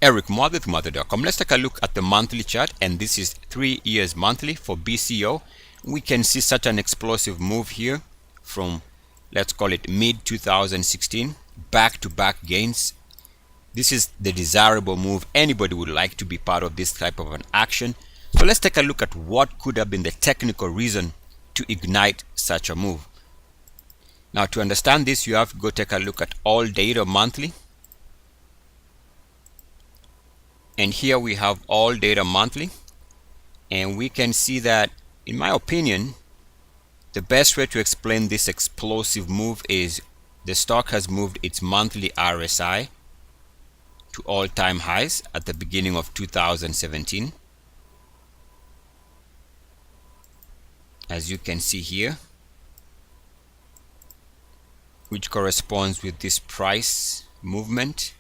Eric Muathe with Muathe.com. Let's take a look at the monthly chart, and this is 3 years monthly for BCO. We can see such an explosive move here from, let's call it mid 2016, back-to-back gains. This is the desirable move. Anybody would like to be part of this type of an action. So let's take a look at what could have been the technical reason to ignite such a move. Now, to understand this, you have to go take a look at all data monthly. And here we have all data monthly. And we can see that, in my opinion, the best way to explain this explosive move is the stock has moved its monthly RSI to all-time highs at the beginning of 2017. As you can see here, which corresponds with this price movement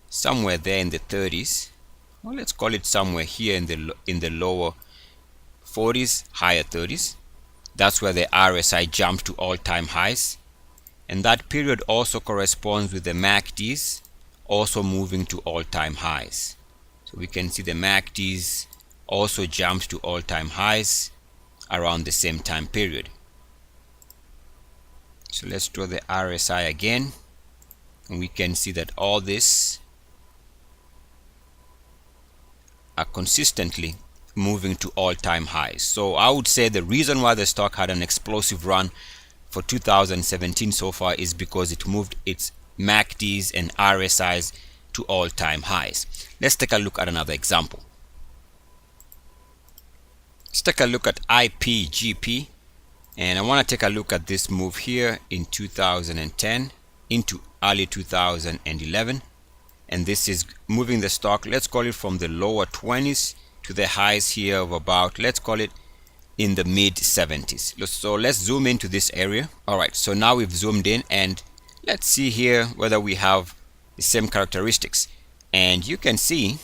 somewhere there in the 30s. Well, let's call it somewhere here in the lower 40s, higher 30s. That's where the RSI jumped to all-time highs, and that period also corresponds with the MACDs also moving to all-time highs. So we can see the MACDs also jumped to all-time highs around the same time period. So let's draw the RSI again, and we can see that all this are consistently moving to all-time highs. So I would say the reason why the stock had an explosive run for 2017 so far is because it moved its MACDs and RSIs to all-time highs. Let's take a look at another example. Let's take a look at IPGP, and I want to take a look at this move here in 2010 into early 2011, and this is moving the stock, let's call it from the lower 20s to the highs here of about, let's call it in the mid 70s. So let's zoom into this area. All right, so now we've zoomed in, and let's see here whether we have the same characteristics. And you can see,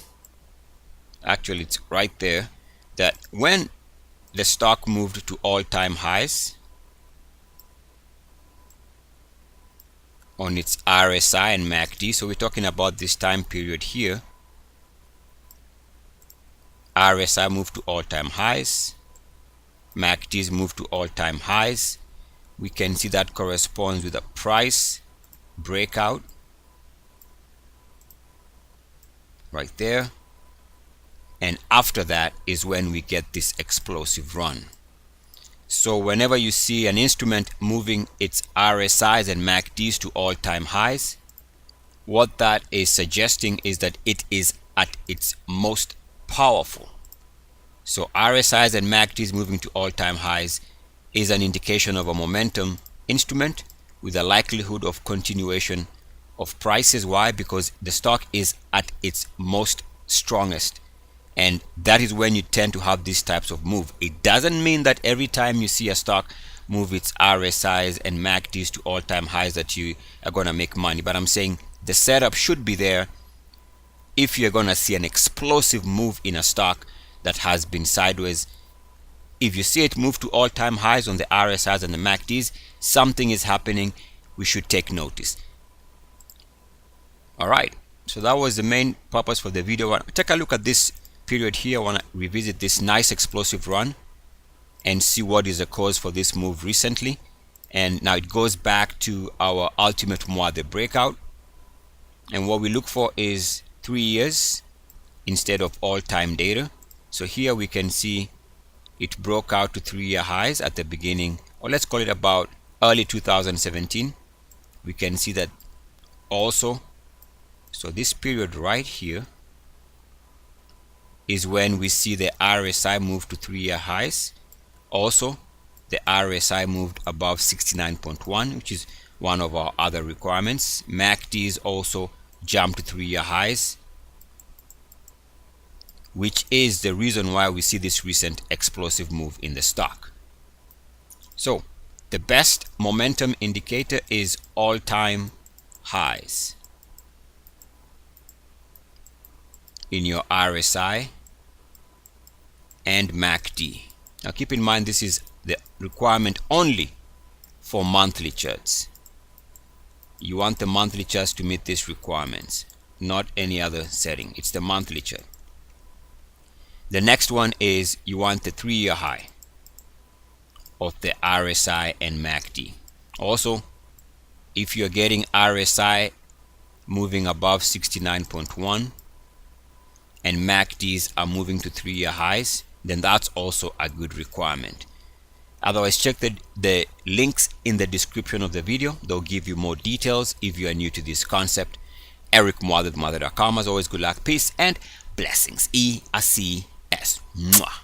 actually it's right there, that when the stock moved to all-time highs on its RSI and MACD, so we're talking about this time period here, RSI moved to all-time highs, MACDs moved to all-time highs. We can see that corresponds with a price breakout right there, and after that is when we get this explosive run. So whenever you see an instrument moving its RSIs and MACDs to all-time highs, what that is suggesting is that it is at its most powerful. So RSIs and MACDs moving to all-time highs is an indication of a momentum instrument with a likelihood of continuation of prices. Why? Because the stock is at its most strongest, and that is when you tend to have these types of move. It doesn't mean that every time you see a stock move its RSIs and MACDs to all-time highs that you are going to make money, but I'm saying the setup should be there if you're going to see an explosive move in a stock that has been sideways. If you see it move to all-time highs on the RSIs and the MACDs, something is happening. We should take notice. All right, so that was the main purpose for the video. Take a look at this period here. I want to revisit this nice explosive run and see what is the cause for this move recently. And now it goes back to our ultimate Muathe breakout, and what we look for is 3 years instead of all-time data. So here we can see it broke out to 3-year highs at the beginning, or let's call it about early 2017. We can see that also. So this period right here is when we see the RSI move to 3-year highs. Also, the RSI moved above 69.1, which is one of our other requirements. MACDs also jumped to 3-year highs, which is the reason why we see this recent explosive move in the stock. So the best momentum indicator is all-time highs in your RSI and MACD. Now keep in mind, this is the requirement only for monthly charts. You want the monthly charts to meet these requirements, not any other setting. It's the monthly chart. The next one is you want the 3-year high of the RSI and MACD. Also, if you're getting RSI moving above 69.1 and MACDs are moving to 3-year highs, then that's also a good requirement. Otherwise, check the links in the description of the video. They'll give you more details if you are new to this concept. Eric Muathe, Muathe.com. As always, good luck, peace, and blessings. EACS. Mwah.